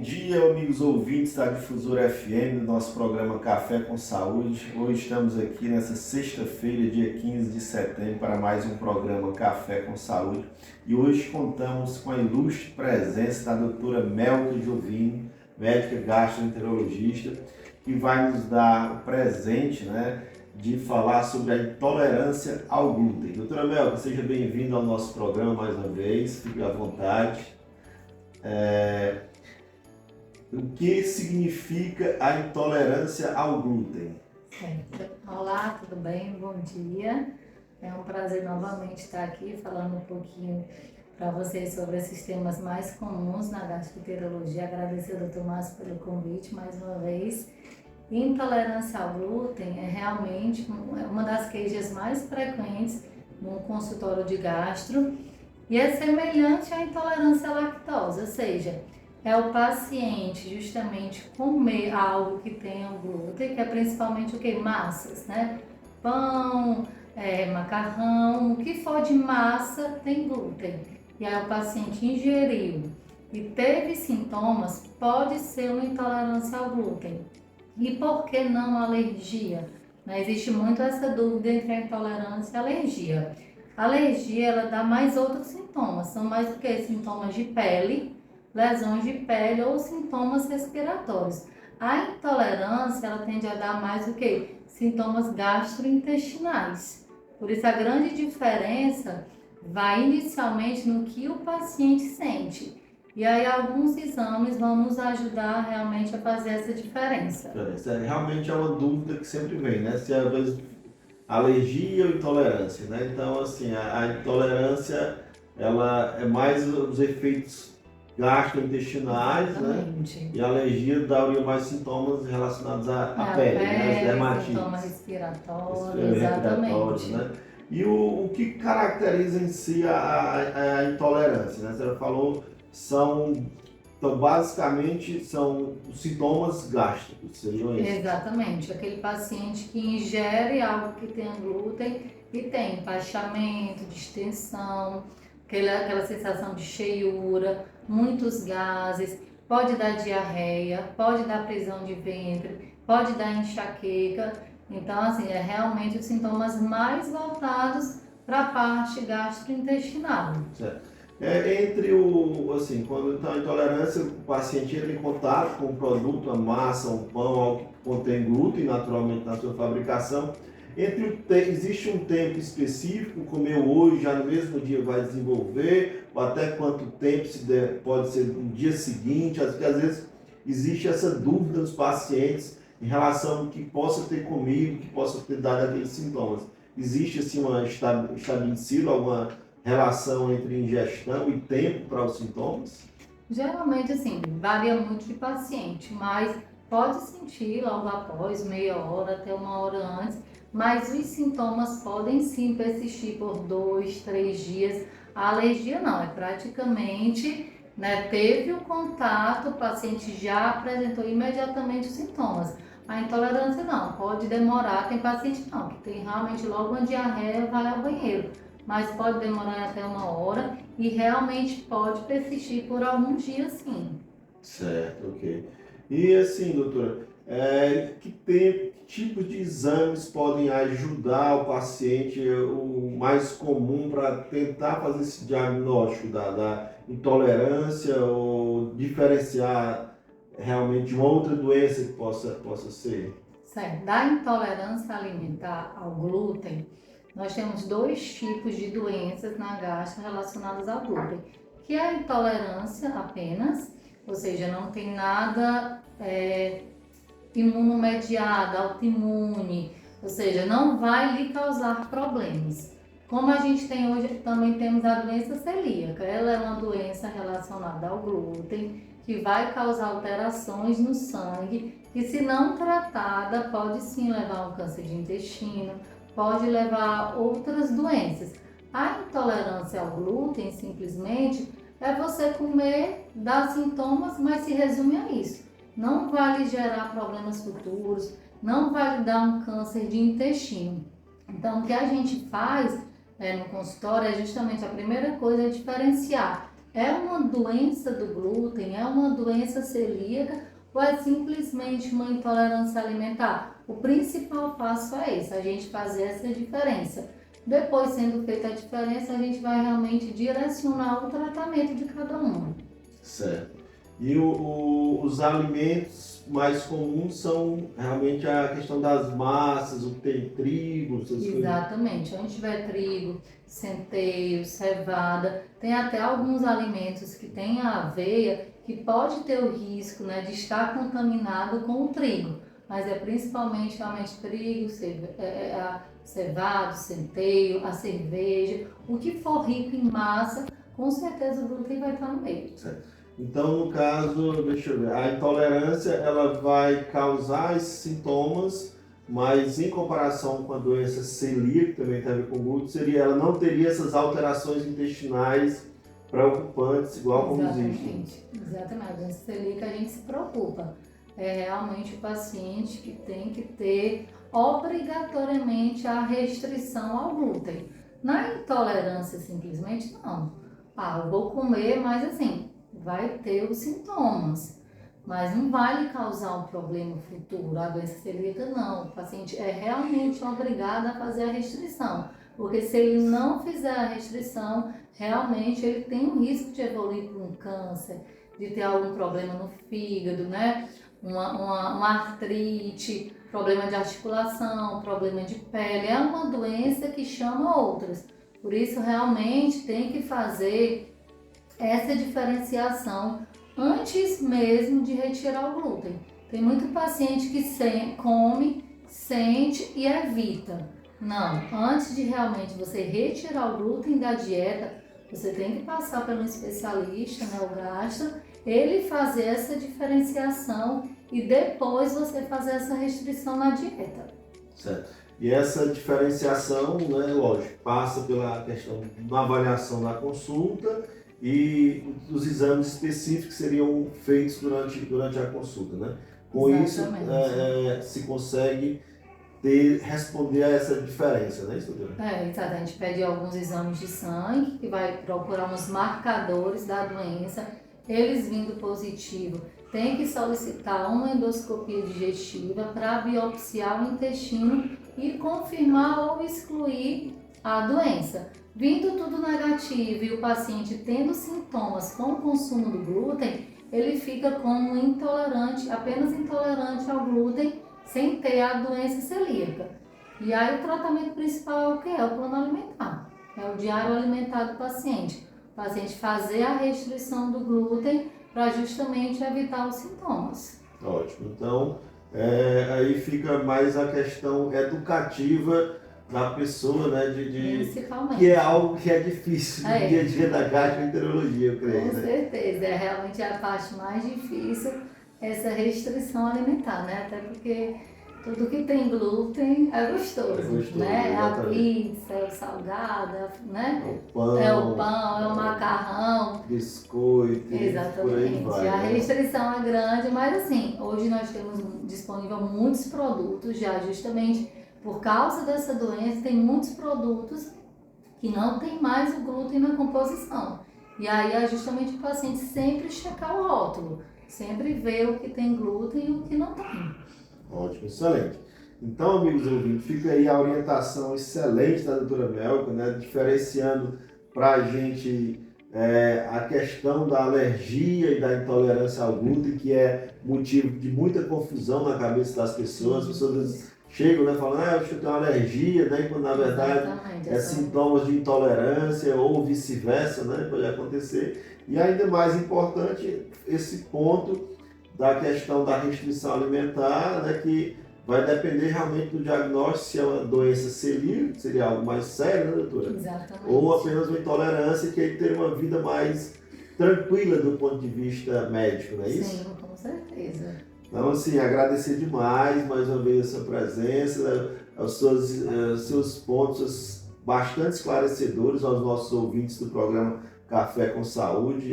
dia, amigos ouvintes da Difusora FM, do nosso programa Café com Saúde. Hoje estamos aqui nessa sexta-feira, dia 15 de setembro, para mais um programa Café com Saúde. E hoje contamos com a ilustre presença da doutora Melka Giovini, médica gastroenterologista, que vai nos dar o presente, de falar sobre a intolerância ao glúten. Doutora Melka, seja bem-vinda ao nosso programa mais uma vez, fique à vontade. O que significa a intolerância ao glúten? Olá, tudo bem? Bom dia. É um prazer novamente estar aqui falando um pouquinho para vocês sobre esses temas mais comuns na gastroenterologia. Agradecer ao Dr. Márcio pelo convite mais uma vez. Intolerância ao glúten é realmente uma das queixas mais frequentes no consultório de gastro e é semelhante à intolerância à lactose, ou seja, é o paciente justamente comer algo que tenha glúten, que é principalmente o que? Massas, Pão, macarrão, o que for de massa tem glúten. E aí o paciente ingeriu e teve sintomas, pode ser uma intolerância ao glúten. E por que não alergia? Existe muito essa dúvida entre a intolerância e a alergia. A alergia, ela dá mais outros sintomas, são mais do que sintomas de pele, lesões de pele ou sintomas respiratórios. A intolerância, ela tende a dar mais o que? Sintomas gastrointestinais. Por isso, a grande diferença vai inicialmente no que o paciente sente. E aí, alguns exames vão nos ajudar realmente a fazer essa diferença. Realmente é uma dúvida que sempre vem, Se às vezes alergia ou intolerância, Então, assim, a intolerância, ela é mais os efeitos gastrointestinais, E a alergia daria mais sintomas relacionados à pele, as dermatites. Sintomas respiratórios, exatamente. E o que caracteriza em si a intolerância, A senhora falou, então basicamente são os sintomas gástricos, seriam esses? Exatamente, aquele paciente que ingere algo que tenha glúten e tem empachamento, distensão, aquela sensação de cheiura, muitos gases, pode dar diarreia, pode dar prisão de ventre, pode dar enxaqueca. Então, assim, é realmente os sintomas mais voltados para a parte gastrointestinal. Certo. Quando está a intolerância, o paciente entra em contato com o produto, a massa, um pão, algo que contém glúten, naturalmente, na sua fabricação. Existe um tempo específico, comeu hoje, já no mesmo dia vai desenvolver, ou até quanto tempo pode ser no dia seguinte, às vezes existe essa dúvida dos pacientes em relação ao que possa ter comido, que possa ter dado aqueles sintomas. Existe assim estabelecido alguma relação entre ingestão e tempo para os sintomas? Geralmente, assim, varia muito de paciente, mas pode sentir logo após, meia hora até uma hora antes, mas os sintomas podem sim persistir por 2, 3 dias. A alergia não, é praticamente, teve o contato, o paciente já apresentou imediatamente os sintomas. A intolerância não, pode demorar, tem paciente não, que tem realmente logo uma diarreia, vai ao banheiro. Mas pode demorar até uma hora e realmente pode persistir por alguns dias, sim. Certo, ok. E assim, doutora, que tipo de exames podem ajudar o paciente, o mais comum, para tentar fazer esse diagnóstico da intolerância ou diferenciar realmente de uma outra doença que possa ser? Certo. Da intolerância alimentar ao glúten, nós temos 2 tipos de doenças na gastro relacionadas ao glúten, que é a intolerância apenas, ou seja, não tem nada imunomediado, autoimune, ou seja, não vai lhe causar problemas. Como a gente tem hoje, também temos a doença celíaca, ela é uma doença relacionada ao glúten, que vai causar alterações no sangue, e se não tratada, pode sim levar a um câncer de intestino, pode levar a outras doenças. A intolerância ao glúten, simplesmente, é você comer, dar sintomas, mas se resume a isso. Não vai lhe gerar problemas futuros, não vai lhe dar um câncer de intestino. Então, o que a gente faz no consultório é justamente a primeira coisa é diferenciar é uma doença do glúten, é uma doença celíaca ou é simplesmente uma intolerância alimentar? O principal passo é esse, a gente fazer essa diferença. Depois, sendo feita a diferença, a gente vai realmente direcionar o tratamento de cada uma. Certo. E os alimentos mais comuns são realmente a questão das massas, o que tem trigo, essas coisas. Exatamente, onde tiver trigo, centeio, cevada, tem até alguns alimentos que tem a aveia que pode ter o risco, né, de estar contaminado com o trigo, mas é principalmente realmente trigo, cevado, centeio, a cerveja, o que for rico em massa, com certeza o glúten vai estar no meio. Certo. Então, no caso, deixa eu ver, a intolerância ela vai causar esses sintomas, mas em comparação com a doença celíaca, que também tem a ver com glúten, ela não teria essas alterações intestinais preocupantes, igual como existem. Exatamente. A doença celíaca a gente se preocupa. É realmente o paciente que tem que ter obrigatoriamente a restrição ao glúten. Na intolerância, simplesmente, não. Eu vou comer, mas assim, vai ter os sintomas, mas não vai lhe causar um problema futuro. A doença celíaca não, o paciente é realmente obrigado a fazer a restrição, porque se ele não fizer a restrição, realmente ele tem um risco de evoluir para um câncer, de ter algum problema no fígado, né? Uma artrite, problema de articulação, problema de pele, é uma doença que chama outras. Por isso realmente tem que fazer essa diferenciação antes mesmo de retirar o glúten. Tem muito paciente que come, sente e evita. Não, antes de realmente você retirar o glúten da dieta, você tem que passar pelo especialista, né, o gastro, ele fazer essa diferenciação e depois você fazer essa restrição na dieta. Certo. E essa diferenciação, né, lógico, passa pela questão da avaliação da consulta e os exames específicos seriam feitos durante a consulta, né? Com Exatamente. isso, se consegue responder a essa diferença, né, doutora? Exato. A gente pede alguns exames de sangue, que vai procurar uns marcadores da doença. Eles vindo positivo, tem que solicitar uma endoscopia digestiva para biopsiar o intestino e confirmar ou excluir a doença. Vindo tudo negativo e o paciente tendo sintomas com o consumo do glúten, ele fica como intolerante, apenas intolerante ao glúten, sem ter a doença celíaca. E aí o tratamento principal é o que? É o plano alimentar, é o diário alimentar do paciente. O paciente fazer a restrição do glúten para justamente evitar os sintomas. Ótimo. Então, aí fica mais a questão educativa da pessoa, né, Principalmente. que é algo que é difícil no dia a dia da gastroenterologia, eu creio. Com certeza, é realmente a parte mais difícil, essa restrição alimentar, né? Até porque tudo que tem glúten é gostoso, né? A pizza, é o salgado, né? É o pão, é o macarrão. Biscoito. Exatamente. Vai, a né? restrição é grande, mas assim, hoje nós temos disponível muitos produtos já justamente por causa dessa doença, tem muitos produtos que não tem mais o glúten na composição. E aí é justamente o paciente sempre checar o rótulo, sempre ver o que tem glúten e o que não tem. Ótimo, excelente. Então, amigos ouvintes, fica aí a orientação excelente da doutora Melka, né, diferenciando para a gente a questão da alergia e da intolerância ao glúten, que é motivo de muita confusão na cabeça das pessoas. As pessoas chegam, né, falando, eu acho que eu tenho uma alergia, né, quando na verdade sintomas de intolerância ou vice-versa, né, pode acontecer. E ainda mais importante, esse ponto da questão da restrição alimentar, né, que vai depender realmente do diagnóstico, se é uma doença celíaca, que seria algo mais sério, né, doutora? Exatamente. Ou apenas uma intolerância, que aí ter uma vida mais tranquila do ponto de vista médico, não é isso? Sim, com certeza. Então, assim, agradecer demais mais uma vez a sua presença, os seus pontos bastante esclarecedores aos nossos ouvintes do programa Café com Saúde.